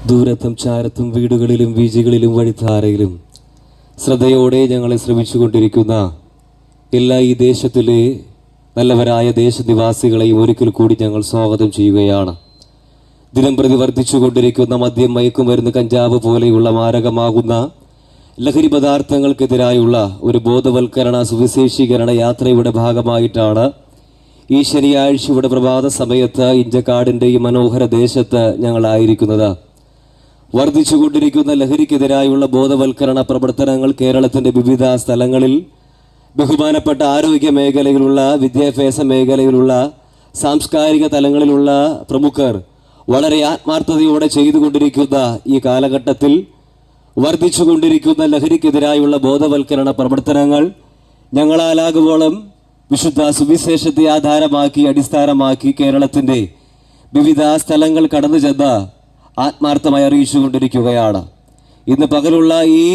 ദൂരത്തും ചാരത്തും വീടുകളിലും വീജികളിലും വഴിധാരയിലും ശ്രദ്ധയോടെ ഞങ്ങളെ ശ്രമിച്ചുകൊണ്ടിരിക്കുന്ന എല്ലാ ഈ ദേശത്തിലെ നല്ലവരായ ദേശനിവാസികളെയും ഒരിക്കൽ കൂടി ഞങ്ങൾ സ്വാഗതം ചെയ്യുകയാണ്. ദിനം പ്രതി വർദ്ധിച്ചുകൊണ്ടിരിക്കുന്ന മദ്യം, മയക്കുമരുന്ന്, കഞ്ചാവ് പോലെയുള്ള മാരകമാകുന്ന ലഹരി പദാർത്ഥങ്ങൾക്കെതിരായുള്ള ഒരു ബോധവൽക്കരണ സുവിശേഷീകരണ യാത്രയുടെ ഭാഗമായിട്ടാണ് ഈ ശനിയാഴ്ചയുടെ പ്രഭാത സമയത്ത് ഇഞ്ചക്കാടിൻ്റെ ഈ മനോഹര ദേശത്ത് ഞങ്ങളായിരിക്കുന്നത്. വർദ്ധിച്ചുകൊണ്ടിരിക്കുന്ന ലഹരിക്കെതിരായുള്ള ബോധവൽക്കരണ പ്രവർത്തനങ്ങൾ കേരളത്തിൻ്റെ വിവിധ സ്ഥലങ്ങളിൽ ബഹുമാനപ്പെട്ട ആരോഗ്യ മേഖലയിലുള്ള, വിദ്യാഭ്യാസ മേഖലയിലുള്ള, സാംസ്കാരിക തലങ്ങളിലുള്ള പ്രമുഖർ വളരെ ആത്മാർത്ഥതയോടെ ചെയ്തുകൊണ്ടിരിക്കുന്ന ഈ കാലഘട്ടത്തിൽ വർദ്ധിച്ചുകൊണ്ടിരിക്കുന്ന ലഹരിക്കെതിരായുള്ള ബോധവൽക്കരണ പ്രവർത്തനങ്ങൾ ഞങ്ങളാലാകുവോളം വിശുദ്ധ സുവിശേഷത്തെ ആധാരമാക്കി, അടിസ്ഥാനമാക്കി കേരളത്തിൻ്റെ വിവിധ സ്ഥലങ്ങൾ കടന്നു ചെന്ന് ആത്മാർത്ഥമായി അറിയിച്ചുകൊണ്ടിരിക്കുകയാണ്. ഇന്ന് പകലുള്ള ഈ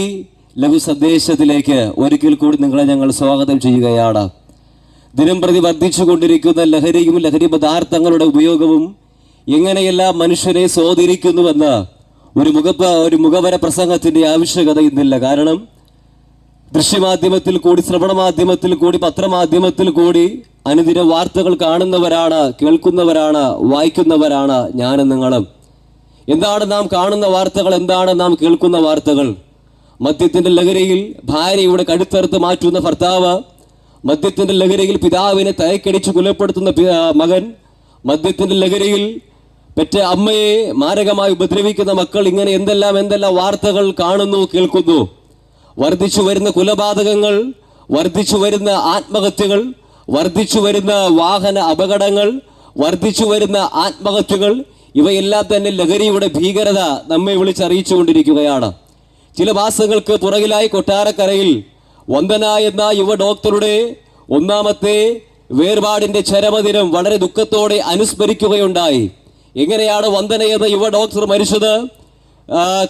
ലഘു സന്ദേശത്തിലേക്ക് ഒരിക്കൽ കൂടി നിങ്ങളെ ഞങ്ങൾ സ്വാഗതം ചെയ്യുകയാണ്. ദിനം പ്രതി വർദ്ധിച്ചുകൊണ്ടിരിക്കുന്ന ലഹരിയും ലഹരി പദാർത്ഥങ്ങളുടെ ഉപയോഗവും എങ്ങനെയെല്ലാം മനുഷ്യനെ സ്വാധീനിക്കുന്നുവെന്ന് ഒരു മുഖവര പ്രസംഗത്തിൻ്റെ ആവശ്യകത ഇന്നില്ല. കാരണം ദൃശ്യമാധ്യമത്തിൽ കൂടി, ശ്രവണമാധ്യമത്തിൽ കൂടി, പത്രമാധ്യമത്തിൽ കൂടി അനുദിന വാർത്തകൾ കാണുന്നവരാണ്, കേൾക്കുന്നവരാണ്, വായിക്കുന്നവരാണ് ഞാനും നിങ്ങളും. എന്താണ് നാം കാണുന്ന വാർത്തകൾ? എന്താണ് നാം കേൾക്കുന്ന വാർത്തകൾ? മദ്യത്തിൻ്റെ ലഹരിയിൽ ഭാര്യയുടെ കഴുത്തറുത്ത് മാറ്റുന്ന ഭർത്താവ്, മദ്യത്തിൻ്റെ ലഹരിയിൽ പിതാവിനെ തലക്കടിച്ച് കൊലപ്പെടുത്തുന്ന മകൻ, മദ്യത്തിൻ്റെ ലഹരിയിൽ പെറ്റ അമ്മയെ മാരകമായി ഉപദ്രവിക്കുന്ന മക്കൾ, ഇങ്ങനെ എന്തെല്ലാം വാർത്തകൾ കാണുന്നു, കേൾക്കുന്നു. വർദ്ധിച്ചു വരുന്ന കൊലപാതകങ്ങൾ, വർദ്ധിച്ചു വരുന്ന ആത്മഹത്യകൾ, വർദ്ധിച്ചു വരുന്ന വാഹന അപകടങ്ങൾ, വർദ്ധിച്ചു വരുന്ന ആത്മഹത്യകൾ, ഇവയെല്ലാം തന്നെ ലഹരിയുടെ ഭീകരത നമ്മെ വിളിച്ചറിയിച്ചുകൊണ്ടിരിക്കുകയാണ്. ചില മാസങ്ങൾക്ക് പുറകിലായി കൊട്ടാരക്കരയിൽ വന്ദന എന്ന യുവ ഡോക്ടറുടെ ഒന്നാമത്തെ വേർപാടിൻ്റെ ചരമദിനം വളരെ ദുഃഖത്തോടെ അനുസ്മരിക്കുകയുണ്ടായി. എങ്ങനെയാണ് വന്ദന എന്ന യുവ ഡോക്ടർ മരിച്ചത്?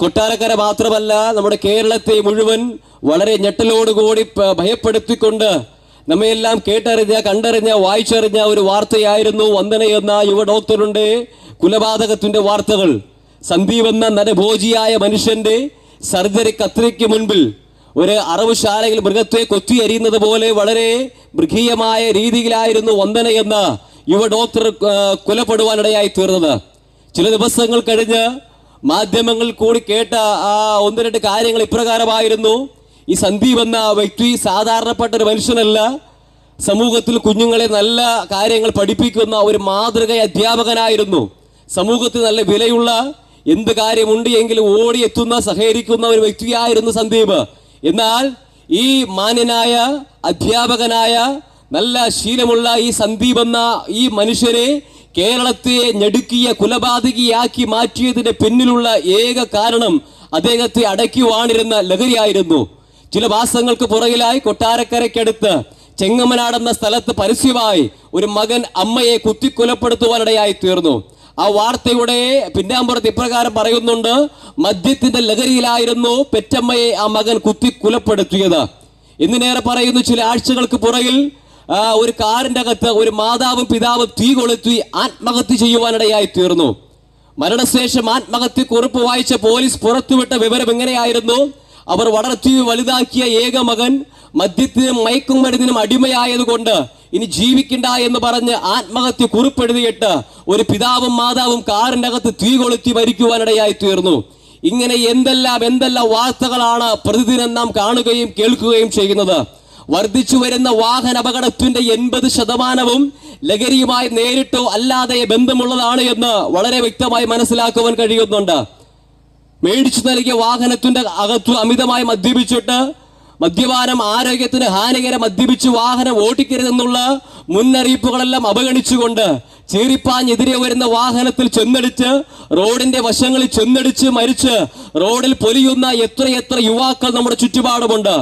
കൊട്ടാരക്കര മാത്രമല്ല, നമ്മുടെ കേരളത്തെ മുഴുവൻ വളരെ ഞെട്ടലോടുകൂടി ഭയപ്പെടുത്തിക്കൊണ്ട് നമ്മയെല്ലാം കേട്ടറിഞ്ഞ, കണ്ടറിഞ്ഞ, വായിച്ചറിഞ്ഞ ഒരു വാർത്തയായിരുന്നു വന്ദന എന്ന യുവ ഡോക്ടറുടെ കൊലപാതകത്തിൻ്റെ വാർത്തകൾ. സന്ദീപ് എന്ന നരഭോജിയായ മനുഷ്യന്റെ സർജറി കത്രിക്ക് മുൻപിൽ ഒരു അറവുശാലയിൽ മൃഗത്തെ കൊത്തി അരിയുന്നത് പോലെ വളരെ മൃഗീയമായ രീതിയിലായിരുന്നു വന്ദന എന്ന യുവ ഡോക്ടർ കൊലപ്പെടുവാനിടയായി തീർന്നത്. ചില ദിവസങ്ങൾ കഴിഞ്ഞ് മാധ്യമങ്ങൾ കൂടി കേട്ട ഒന്ന് രണ്ട് കാര്യങ്ങൾ ഇപ്രകാരമായിരുന്നു. ഈ സന്ദീപ് എന്ന വ്യക്തി സാധാരണപ്പെട്ട ഒരു മനുഷ്യനല്ല. സമൂഹത്തിൽ കുഞ്ഞുങ്ങളെ നല്ല കാര്യങ്ങൾ പഠിപ്പിക്കുന്ന ഒരു മാതൃക അധ്യാപകനായിരുന്നു. സമൂഹത്തിൽ നല്ല വിലയുള്ള എന്ത് കാര്യമുണ്ട് എങ്കിലും ഓടിയെത്തുന്ന, സഹകരിക്കുന്ന ഒരു വ്യക്തിയായിരുന്നു സന്ദീപ്. എന്നാൽ ഈ മാന്യനായ അധ്യാപകനായ നല്ല ശീലമുള്ള ഈ സന്ദീപ് എന്ന ഈ മനുഷ്യരെ കേരളത്തെ ഞെടുക്കിയ കൊലപാതകിയാക്കി മാറ്റിയതിന്റെ പിന്നിലുള്ള ഏക കാരണം അദ്ദേഹത്തെ അടയ്ക്കുവാണിരുന്ന ലഹരിയായിരുന്നു. ചില മാസങ്ങൾക്ക് പുറകിലായി കൊട്ടാരക്കരയ്ക്കടുത്ത് ചെങ്ങമനാടെന്ന സ്ഥലത്ത് പരസ്യമായി ഒരു മകൻ അമ്മയെ കുത്തിക്കൊലപ്പെടുത്തുവാനിടയായി തീർന്നു. ആ വാർത്തയുടെ പിന്നാമ്പുറത്ത് ഇപ്രകാരം പറയുന്നുണ്ട്: മദ്യത്തിന്റെ ലഹരിയിലായിരുന്നു പെറ്റമ്മയെ ആ മകൻ കുത്തിക്കൊലപ്പെടുത്തിയത്. എന്തിനേറെ പറയുന്നു, ചില ആഴ്ചകൾക്ക് പുറകിൽ ഒരു കാറിന്റെ അകത്ത് ഒരു മാതാവും പിതാവും തീ കൊളുത്തി ആത്മഹത്യ ചെയ്യുവാനിടയായി തീർന്നു. മരണശേഷം ആത്മഹത്യ കുറിപ്പ് വായിച്ച പോലീസ് പുറത്തുവിട്ട വിവരം എങ്ങനെയായിരുന്നു? അവർ വളർത്തി വലുതാക്കിയ ഏക മകൻ മദ്യത്തിനും മയക്കുമരുന്നിനും അടിമയായതുകൊണ്ട് ഇനി ജീവിക്കണ്ട എന്ന് പറഞ്ഞ് ആത്മഹത്യ കുറിപ്പെഴുതിയിട്ട് ഒരു പിതാവും മാതാവും കാറിന്റെ അകത്ത് തീ കൊളുത്തി മരിക്കുവാനിടയായി തീർന്നു. ഇങ്ങനെ എന്തെല്ലാം വാർത്തകളാണ് പ്രതിദിനം നാം കാണുകയും കേൾക്കുകയും ചെയ്യുന്നത്. വർദ്ധിച്ചു വരുന്ന വാഹന അപകടത്തിന്റെ 80% ലഹരിയുമായി നേരിട്ടോ അല്ലാതെ ബന്ധമുള്ളതാണ് എന്ന് വളരെ വ്യക്തമായി മനസ്സിലാക്കുവാൻ കഴിയുന്നുണ്ട്. മേടിച്ചു നൽകിയ വാഹനത്തിന്റെ അകത്തു അമിതമായി മദ്യപിച്ചിട്ട്, മദ്യപാനം ആരോഗ്യത്തിന് ഹാനികരം, മദ്യപിച്ച് വാഹനം ഓടിക്കരുതെന്നുള്ള മുന്നറിയിപ്പുകളെല്ലാം അവഗണിച്ചുകൊണ്ട് ചീറിപ്പാഞ്ഞെതിരെ വരുന്ന വാഹനത്തിൽ ചെന്നടിച്ച്, റോഡിന്റെ വശങ്ങളിൽ ചെന്നടിച്ച് മരിച്ച് റോഡിൽ പൊലിയുന്ന എത്ര യുവാക്കൾ നമ്മുടെ ചുറ്റുപാടുമുണ്ട്.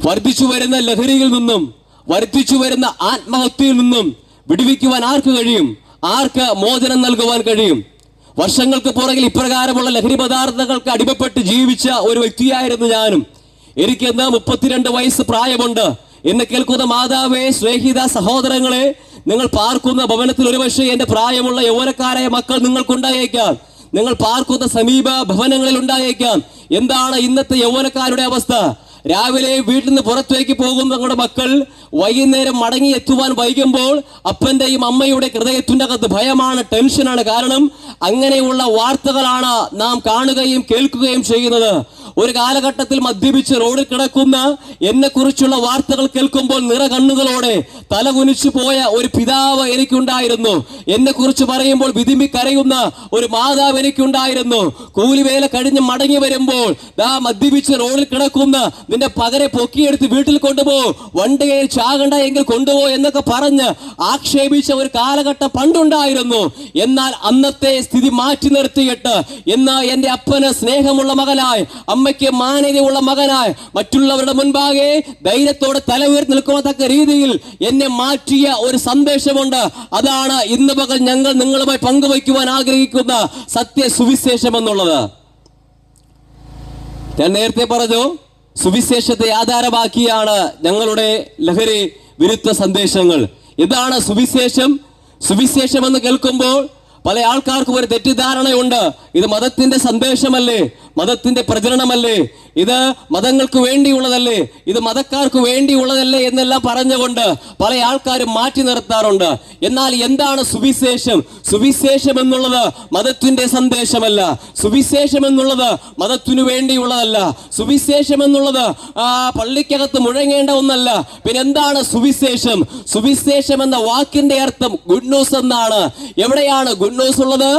വർദ്ധിച്ചു വരുന്ന ലഹരിയിൽ നിന്നും, വർദ്ധിച്ചു വരുന്ന ആത്മഹത്യയിൽ നിന്നും വിടുവിക്കുവാൻ ആർക്ക് കഴിയും? ആർക്ക് മോചനം നൽകുവാൻ കഴിയും? വർഷങ്ങൾക്ക് പുറകിൽ ഇപ്രകാരമുള്ള ലഹരി പദാർത്ഥങ്ങൾക്ക് അടിമപ്പെട്ട് ജീവിച്ച ഒരു വ്യക്തിയായിരുന്നു ഞാനും. എനിക്കെന്ന് 32 വയസ്സ് പ്രായമുണ്ട്. എന്നെ കേൾക്കുന്ന മാതാവേ, സ്നേഹിത സഹോദരങ്ങളെ, നിങ്ങൾ പാർക്കുന്ന ഭവനത്തിൽ ഒരുപക്ഷെ എൻ്റെ പ്രായമുള്ള യൗവനക്കാരായ മക്കൾ നിങ്ങൾക്കുണ്ടായേക്കാം. നിങ്ങൾ പാർക്കുന്ന സമീപ ഭവനങ്ങളിൽ ഉണ്ടായേക്കാം. എന്താണ് ഇന്നത്തെ യൗവനക്കാരുടെ അവസ്ഥ? രാവിലെ വീട്ടിൽ നിന്ന് പുറത്തേക്ക് പോകുന്ന നമ്മുടെ മക്കൾ വൈകുന്നേരം മടങ്ങി എത്തുവാൻ വൈകുമ്പോൾ അപ്പന്റെയും അമ്മയുടെ ഹൃദയത്തിന്റെ അകത്ത് ഭയമാണ്, ടെൻഷനാണ്. കാരണം അങ്ങനെയുള്ള വാർത്തകളാണ് നാം കാണുകയും കേൾക്കുകയും ചെയ്യുന്നത്. ഒരു കാലഘട്ടത്തിൽ മദ്യപിച്ച് റോഡിൽ കിടക്കുന്ന എന്നെ കുറിച്ചുള്ള വാർത്തകൾ കേൾക്കുമ്പോൾ നിറകണ്ണുകളോടെ തല കുനിച്ചു പോയ ഒരു പിതാവ് എനിക്കുണ്ടായിരുന്നു. എന്നെ കുറിച്ച് പറയുമ്പോൾ വിതുമ്പി കരയുന്ന ഒരു മാതാവ് എനിക്കുണ്ടായിരുന്നു. കൂലിവേല കഴിഞ്ഞ് മടങ്ങി വരുമ്പോൾ മദ്യപിച്ച് റോഡിൽ കിടക്കുന്ന നിന്റെ പകരെ പൊക്കിയെടുത്ത് വീട്ടിൽ കൊണ്ടുപോ, വണ്ടിയിൽ ചാകണ്ട എങ്കിൽ കൊണ്ടുപോ എന്നൊക്കെ പറഞ്ഞ് ആക്ഷേപിച്ച ഒരു കാലഘട്ടം പണ്ടുണ്ടായിരുന്നു. എന്നാൽ അന്നത്തെ സ്ഥിതി മാറ്റി നിർത്തിയിട്ട് ഇന്ന് എന്റെ അപ്പന് സ്നേഹമുള്ള മകനായി, അമ്മയ്ക്ക് മാന്യതയുള്ള മകനായി, മറ്റുള്ളവരുടെ മുൻപാകെ ധൈര്യത്തോടെ തല ഉയർത്തി നിൽക്കത്തക്ക രീതിയിൽ എന്നെ മാറ്റിയ ഒരു സന്ദേശമുണ്ട്. അതാണ് ഇന്ന് പകൽ ഞങ്ങൾ നിങ്ങളുമായി പങ്കുവയ്ക്കുവാൻ ആഗ്രഹിക്കുന്ന സത്യ സുവിശേഷം എന്നുള്ളത്. ഞാൻ നേരത്തെ പറഞ്ഞു, സുവിശേഷത്തെ ആധാരമാക്കിയാണ് ഞങ്ങളുടെ ലഹരി വിരുദ്ധ സന്ദേശങ്ങൾ. ഇതാണ് സുവിശേഷം. സുവിശേഷം എന്ന് കേൾക്കുമ്പോൾ പല ആൾക്കാർക്കും ഒരു തെറ്റിദ്ധാരണയുണ്ട്. ഇത് മതത്തിന്റെ സന്ദേശമല്ലേ, മതത്തിന്റെ പ്രചരണമല്ലേ, ഇത് മതങ്ങൾക്ക് വേണ്ടിയുള്ളതല്ലേ, ഇത് മതക്കാർക്ക് വേണ്ടിയുള്ളതല്ലേ എന്നെല്ലാം പറഞ്ഞുകൊണ്ട് പല ആൾക്കാരും മാറ്റി നിർത്താറുണ്ട്. എന്നാൽ എന്താണ് സുവിശേഷം? സുവിശേഷം എന്നുള്ളത് മതത്തിന്റെ സന്ദേശമല്ല. സുവിശേഷം എന്നുള്ളത് മതത്തിനു വേണ്ടിയുള്ളതല്ല. സുവിശേഷം എന്നുള്ളത് പള്ളിക്കകത്ത് മുഴങ്ങേണ്ട ഒന്നല്ല. പിന്നെ എന്താണ് സുവിശേഷം? സുവിശേഷം എന്ന വാക്കിന്റെ അർത്ഥം ഗുഡ് ന്യൂസ് എന്നാണ്. എവിടെയാണ് ഗുഡ് ന്യൂസ് ഉള്ളത്?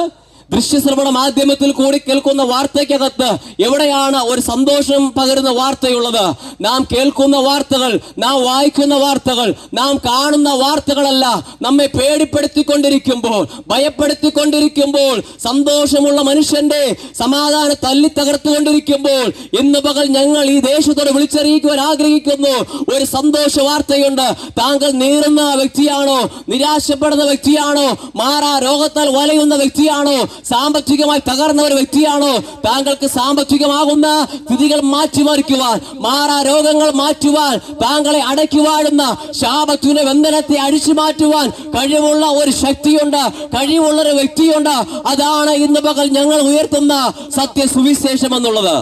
ദൃശ്യശ്രവണ മാധ്യമത്തിൽ കൂടി കേൾക്കുന്ന വാർത്തയ്ക്കകത്ത് എവിടെയാണ് ഒരു സന്തോഷം പകരുന്ന വാർത്തയുള്ളത്? നാം കേൾക്കുന്ന വാർത്തകൾ, നാം വായിക്കുന്ന വാർത്തകൾ, നാം കാണുന്ന വാർത്തകളല്ല നമ്മെ പേടിപ്പെടുത്തിക്കൊണ്ടിരിക്കുമ്പോൾ, ഭയപ്പെടുത്തിക്കൊണ്ടിരിക്കുമ്പോൾ, സന്തോഷമുള്ള മനുഷ്യന്റെ സമാധാനം തല്ലി തകർത്തുകൊണ്ടിരിക്കുമ്പോൾ ഇന്ന് പകൽ ഞങ്ങൾ ഈ ദേശത്തോട് വിളിച്ചറിയിക്കുവാൻ ആഗ്രഹിക്കുന്നു. ഒരു സന്തോഷ വാർത്തയുണ്ട്. താങ്കൾ നീറുന്ന വ്യക്തിയാണോ? നിരാശപ്പെടുന്ന വ്യക്തിയാണോ? മാറാ രോഗത്താൽ വലയുന്ന വ്യക്തിയാണോ? സാമ്പത്തികമായി തകർന്ന ഒരു വ്യക്തിയാണോ? താങ്കൾക്ക് സാമ്പത്തികമാകുന്ന സ്ഥിതികൾ മാറ്റിമറിക്കുവാൻ, മാറാ രോഗങ്ങൾ മാറ്റുവാൻ, താങ്കളെ അടയ്ക്കുവാഴുന്ന ശാപത്തിന്റെ ബന്ധനത്തെ അടിച്ചു മാറ്റുവാൻ കഴിവുള്ള ഒരു ശക്തിയുണ്ട്, കഴിവുള്ള ഒരു വ്യക്തിയുണ്ട്. അതാണ് ഇന്ന് പകൽ ഞങ്ങൾ ഉയർത്തുന്ന സത്യ സുവിശേഷം എന്നുള്ളത്.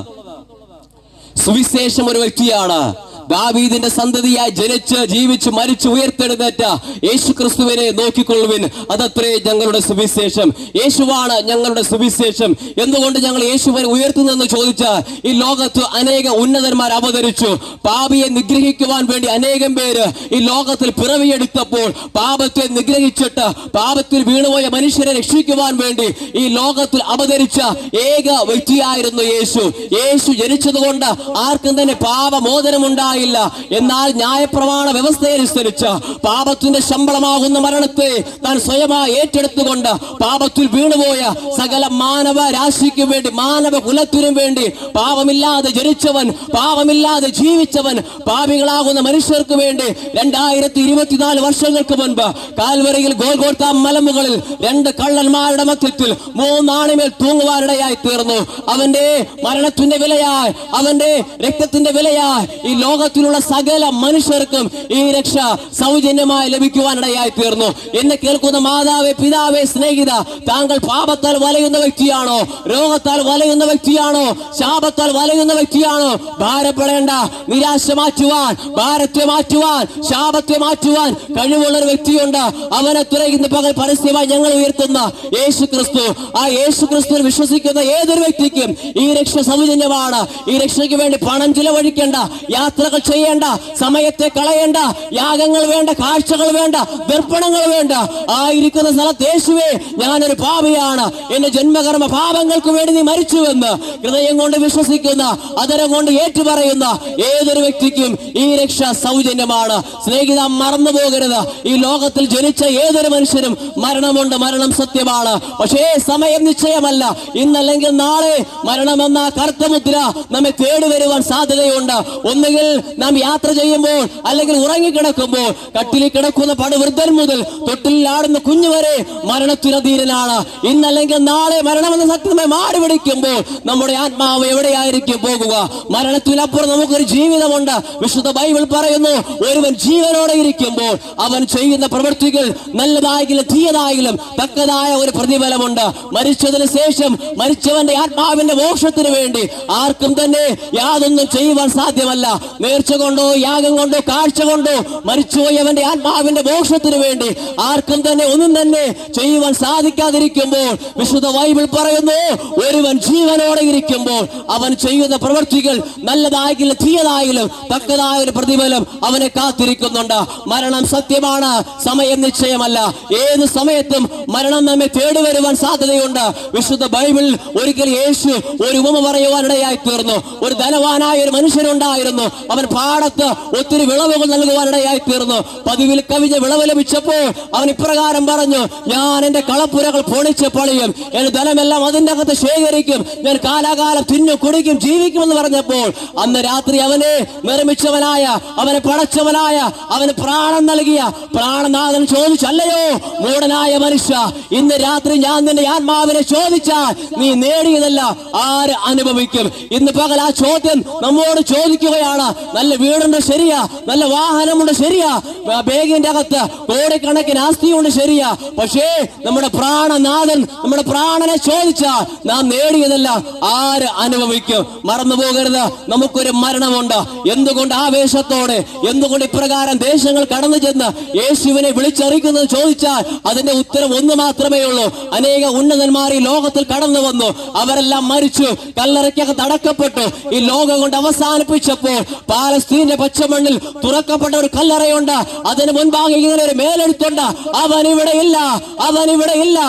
സുവിശേഷം ഒരു വ്യക്തിയാണ്. ദാവീദിന്റെ സന്തതിയായി ജനിച്ച് ജീവിച്ച് മരിച്ചു ഉയർത്തെഴുന്നേറ്റ യേശു ക്രിസ്തുവിനെ നോക്കിക്കൊള്ളുവിൻ. അതത്രേ ഞങ്ങളുടെ സുവിശേഷം. യേശുവാണ് ഞങ്ങളുടെ സുവിശേഷം. എന്തുകൊണ്ട് ഞങ്ങൾ യേശുവിനെ ഉയർത്തുന്നെന്ന് ചോദിച്ചാൽ, ഈ ലോകത്ത് അനേക ഉന്നതന്മാർ അവതരിച്ചു. പാപിയെ നിഗ്രഹിക്കുവാൻ വേണ്ടി അനേകം പേര് ഈ ലോകത്തിൽ പിറവിയെടുത്തപ്പോൾ പാപത്തെ നിഗ്രഹിച്ചിട്ട് പാപത്തിൽ വീണുപോയ മനുഷ്യരെ രക്ഷിക്കുവാൻ വേണ്ടി ഈ ലോകത്തിൽ അവതരിച്ച ഏക വ്യക്തിയായിരുന്നു യേശു. യേശു ജനിച്ചതുകൊണ്ട് ആർക്കും തന്നെ പാപമോചനമുണ്ടായി. എന്നാൽ ന്യായപ്രമാണ വ്യവസ്ഥയനുസരിച്ച് പാപത്തിന്റെ ശമ്പളമാകുന്ന മരണത്തെ താൻ സ്വയമായി ഏറ്റെടുത്തുകൊണ്ട് പാപത്തിൽ വീണുപോയ സകല മാനവ രാശിക്ക് വേണ്ടി, മാനവ കുലത്തിനും വേണ്ടി പാപമില്ലാതെ ജനിച്ചവൻ, പാപമില്ലാതെ ജീവിച്ചവൻ, പാപികളാകുന്ന മനുഷ്യർക്ക് വേണ്ടി 2024 വർഷങ്ങൾക്ക് മുൻപ് കാൽവരിയിൽ ഗോൽഗോത്ത മലമുകളിൽ 2 കള്ളന്മാരുടെ മധ്യത്തിൽ 3 ആണിമേൽ തൂങ്ങുവാനിടയായി തീർന്നു. അവന്റെ മരണത്തിന്റെ വിലയായി, അവന്റെ രക്തത്തിന്റെ വിലയായി ഈ ലോകത്തിലുള്ള സകല മനുഷ്യർക്കും ഈ രക്ഷ സൗജന്യമായി ലഭിക്കുവാനിടയായി തീർന്നു. എന്നെ കേൾക്കുന്ന മാതാവേ, പിതാവേ, സ്നേഹിത, താങ്കൾ പാപത്താൽ വലയുന്ന വ്യക്തിയാണോ? രോഗത്താൽ വലയുന്ന വ്യക്തിയാണോ? ശാപത്താൽ വലയുന്ന വ്യക്തിയാണോ? ഭാരപ്പെടേണ്ട. നിരാശ മാറ്റുവാൻ, ഭാരത്തെ മാറ്റുവാൻ, ശാപത്തെ മാറ്റുവാൻ കഴിവുള്ള ഒരു വ്യക്തിയുണ്ട്. അവനെ തുറയുന്ന പകൽ പരസ്യമായി ഞങ്ങൾ ഉയർത്തുന്ന യേശു ക്രിസ്തു. ആ യേശു ക്രിസ്തുവിൽ വിശ്വസിക്കുന്ന ഏതൊരു വ്യക്തിക്കും ഈ രക്ഷ സൗജന്യമാണ്. ഈ രക്ഷയ്ക്ക് വേണ്ടി പണം ചിലവഴിക്കേണ്ട, യാത്രകൾ ചെയ്യേണ്ട, സമയത്തെ കളയേണ്ട, യാഗങ്ങൾ വേണ്ട, കാഴ്ചകൾ വേണ്ട, ദർപ്പണങ്ങൾ വേണ്ട. ആയിരിക്കുന്ന സ്ഥലത്ത് യേശുവേ, ഞാനൊരു പാപിയാണ്, എന്റെ ജന്മകർമ്മ പാപങ്ങൾക്ക് വേണ്ടി നീ മരിച്ചുവെന്ന് ഹൃദയം കൊണ്ട് വിശ്വസിക്കുന്ന, അതരം കൊണ്ട് ഏറ്റുപറയുന്ന ഏതൊരു വ്യക്തിക്കും ഈ രക്ഷ സൗജന്യമാണ്. സ്നേഹിത, മറന്നു പോകരുത്. ഈ ലോകത്തിൽ ജനിച്ച ഏതൊരു മനുഷ്യനും മരണമുണ്ട്. മരണം സത്യമാണ്. പക്ഷേ സമയം നിശ്ചയമല്ല. ഇന്നല്ലെങ്കിൽ നാളെ മരണമെന്ന കറുത്ത മുദ്ര നമ്മെ തേടി വരുവാൻ സാധ്യതയുണ്ട്. ഒന്നുകിൽ നാം യാത്ര ചെയ്യുമ്പോൾ അല്ലെങ്കിൽ ഉറങ്ങിക്കിടക്കുമ്പോൾ കട്ടിലിൽ കിടക്കുന്ന പടുവൃദ്ധൻ മുതൽ തൊട്ടിലാടുന്ന കുഞ്ഞു വരെ മരണത്തിനധീരനാണ്. ഇന്നല്ലെങ്കിൽ നാളെ മരണമെന്ന സത്യമായി മാറി പിടിക്കുമ്പോൾ നമ്മുടെ ആത്മാവ് എവിടെയായിരിക്കും പോകുക? മരണത്തിനപ്പുറം നമുക്കൊരു ജീവിതമുണ്ട്. വിശുദ്ധ ബൈബിൾ പറയുന്നു, ഒരുവൻ ജീവനോടെ ഇരിക്കുമ്പോൾ അവൻ ചെയ്യുന്ന പ്രവൃത്തികൾ നല്ലതായെങ്കിലും തീയതായെങ്കിലും തക്കതായ ഒരു പ്രതിഫലമുണ്ട്. മരിച്ചതിന് ശേഷം മരിച്ചവന്റെ ആത്മാവിന്റെ മോക്ഷത്തിന് വേണ്ടി ആർക്കും തന്നെ യാതൊന്നും ചെയ്യുവാൻ സാധ്യമല്ല. നേർച്ച കൊണ്ടോ യാഗം കൊണ്ടോ കാഴ്ച കൊണ്ടോ മരിച്ചുപോയവന്റെ ആത്മാവിന്റെ മോക്ഷത്തിന് വേണ്ടി ആർക്കും തന്നെ ഒന്നും തന്നെ ചെയ്യുവാൻ സാധിക്കാതിരിക്കുമ്പോൾ വിശുദ്ധ ബൈബിൾ പറയുന്നു, ഒരുവൻ ജീവനോടെ ഇരിക്കുമ്പോൾ അവൻ ചെയ്യുന്ന പ്രവൃത്തികൾ നല്ലതായെങ്കിലും തീയതായെങ്കിലും തക്കതായ ഒരു പ്രതിഫലം അവനെ കാത്തിരിക്കുന്നുണ്ട്. മരണം സത്യമാണ്, സമയം നിശ്ചയമല്ല. ഏത് സമയത്തും മരണം നമ്മെ തേടി വരുവാൻ സാധ്യതയുണ്ട്. വിശുദ്ധ ബൈബിൾ ഒരിക്കൽ യേശു ഒരു ഉപമ പറയുവാനിടയായി തീർന്നു. ഒരു ധനവാനായ ഒരു മനുഷ്യനുണ്ടായിരുന്നു. അവൻ പാടത്ത് ഒത്തിരി വിളവുകൾ നൽകുവാനിടയായി തീർന്നു. പതിവിൽ കവിഞ്ഞ വിളവ് ലഭിച്ചപ്പോൾ അവൻ ഇപ്രകാരം പറഞ്ഞു, ഞാൻ എന്റെ കളപ്പുരകൾ പൊളിച്ച് പണിയും, എന്റെ ധനമെല്ലാം അതിന്റെ അകത്ത് ശേഖരിക്കും, ഞാൻ കാലാകാലം തിന്നു കുടിക്കും ജീവിക്കുമെന്ന് പറഞ്ഞപ്പോൾ അന്ന് രാത്രി അവനെ നിർമ്മിച്ചവനായ, അവനെ പടച്ചവനായ, അവന് പ്രാണൻ നൽകിയ പ്രാണനാഥൻ ചോദിച്ചല്ലയോ മൂഢനായ മനുഷ്യ, ഇന്ന് രാത്രി ഞാൻ നിന്റെ ആത്മാവിനെ ചോദിച്ചാൽ നീ നേടിയതല്ല ആര് അനുഭവിക്കും? ഇന്ന് പകൽ ആ ചോദ്യം നമ്മോട് ചോദിക്കുകയാണ്. നല്ല വീടുണ്ട് ശരിയാ, നല്ല വാഹനമുണ്ട് ശരിയാ, ബാഗിന്റെ അകത്ത് കോടിക്കണക്കിന് ആസ്തിയുണ്ട് ശരിയാ, പക്ഷേ നമ്മുടെ പ്രാണനാഥൻ നമ്മുടെ പ്രാണനെ ചോദിച്ചാൽ നാം നേടിയതല്ല ആര് അനുഭവിക്കും? മറന്നു പോകരുത്, നമുക്കൊരു മരണമുണ്ട്. എന്തുകൊണ്ട് ആവേശത്തോടെ, എന്തുകൊണ്ട് ഇപ്രകാരം ദേശങ്ങൾ കടന്നു ചെന്ന് യേശുവിനെ വിളിച്ചറിയിക്കുന്നത് ചോദിച്ചാൽ അതിന്റെ ഉത്തരം ഒന്ന് മാത്രമേ ഉള്ളൂ. അനേക ഉന്നതന്മാർ ഈ ലോകത്തിൽ കടന്നു വന്നു, അവരെല്ലാം മരിച്ചു, കല്ലറയ്ക്കകത്ത് അടക്കപ്പെട്ടു. ഈ ലോകം കൊണ്ട് അവസാനിപ്പിച്ചപ്പോൾ പാലസ്തീന്റെ പച്ചമണ്ണിൽ തുറക്കപ്പെട്ട ഒരു കല്ലറയുണ്ട്. അതിന് മുൻപാകെ ഇങ്ങനെ ഒരു മേലെടുത്തുണ്ട്, അവൻ ഇവിടെ ഇല്ല, അവൻ ഇവിടെ ഇല്ല.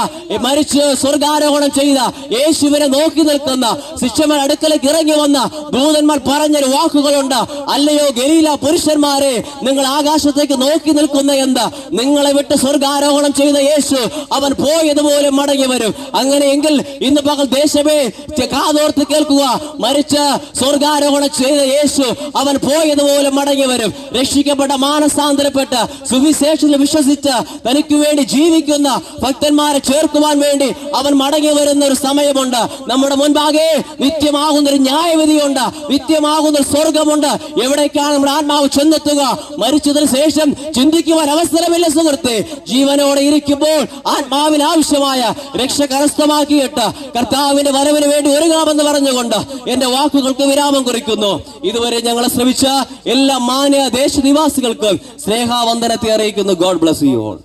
മരിച്ച് സ്വർഗാരോഹണം ചെയ്ത യേശുവിനെ നോക്കി നിൽക്കുന്ന ശിഷ്യന്മാർ അടുക്കലേക്ക് ഇറങ്ങി വന്ന ദൂതന്മാർ പറഞ്ഞൊരു വാക്കുകളുണ്ട്, അല്ലയോ ഗലീല പുരുഷന്മാരെ, നിങ്ങൾ ആകാശത്തേക്ക് നോക്കി നിൽക്കുന്ന എന്താ? നിങ്ങളെ വിട്ട് സ്വർഗാരോഹണം ചെയ്ത യേശു അവൻ പോയതുപോലെ മടങ്ങി വരും. അങ്ങനെയെങ്കിൽ ഇന്ന് പകൽ ദേശമേ കാതോർത്ത് കേൾക്കുക, മരിച്ച സ്വർഗാരോഹണം ചെയ്ത യേശു അവൻ പോയതുപോലെ മടങ്ങി വരും. രക്ഷിക്കപ്പെട്ട മാനസാന്തരപ്പെട്ട് സുവിശേഷത്തിൽ വിശ്വസിച്ച് തനിക്ക് വേണ്ടി ജീവിക്കുന്ന ഭക്തന്മാരെ ചേർക്കുവാൻ വേണ്ടി അവൻ മടങ്ങി വരുന്ന ഒരു സമയമുണ്ട്. നമ്മുടെ മുൻപാകെ നിത്യമാകുന്ന ഒരു ന്യായവിധിയുണ്ട്, നിത്യമാകുന്ന ഒരു സ്വർഗമുണ്ട്. എവിടേക്കാണ് നമ്മുടെ ആത്മാവ് ചെന്നെത്തുക? മരിച്ചതിന് ശേഷം ചിന്തിക്കുവാൻ അവസരമില്ല സുഹൃത്തെ. ജീവനോടെ ഇരിക്കുമ്പോൾ ആത്മാവിന് ആവശ്യമായ രക്ഷ കരസ്ഥമാക്കിയിട്ട് കർത്താവിന്റെ വരവിന് വേണ്ടി ഒരുങ്ങാമെന്ന് പറഞ്ഞുകൊണ്ട് എന്റെ വാക്കുകൾക്ക് വിരാമം കുറിക്കുന്നു. ഇതുവരെ ഞങ്ങളെ ശ്രമിച്ച എല്ലാ മാന്യ ദേശനിവാസികൾക്കും സ്നേഹാവന്ദനത്തെ അറിയിക്കുന്നു. God bless you all.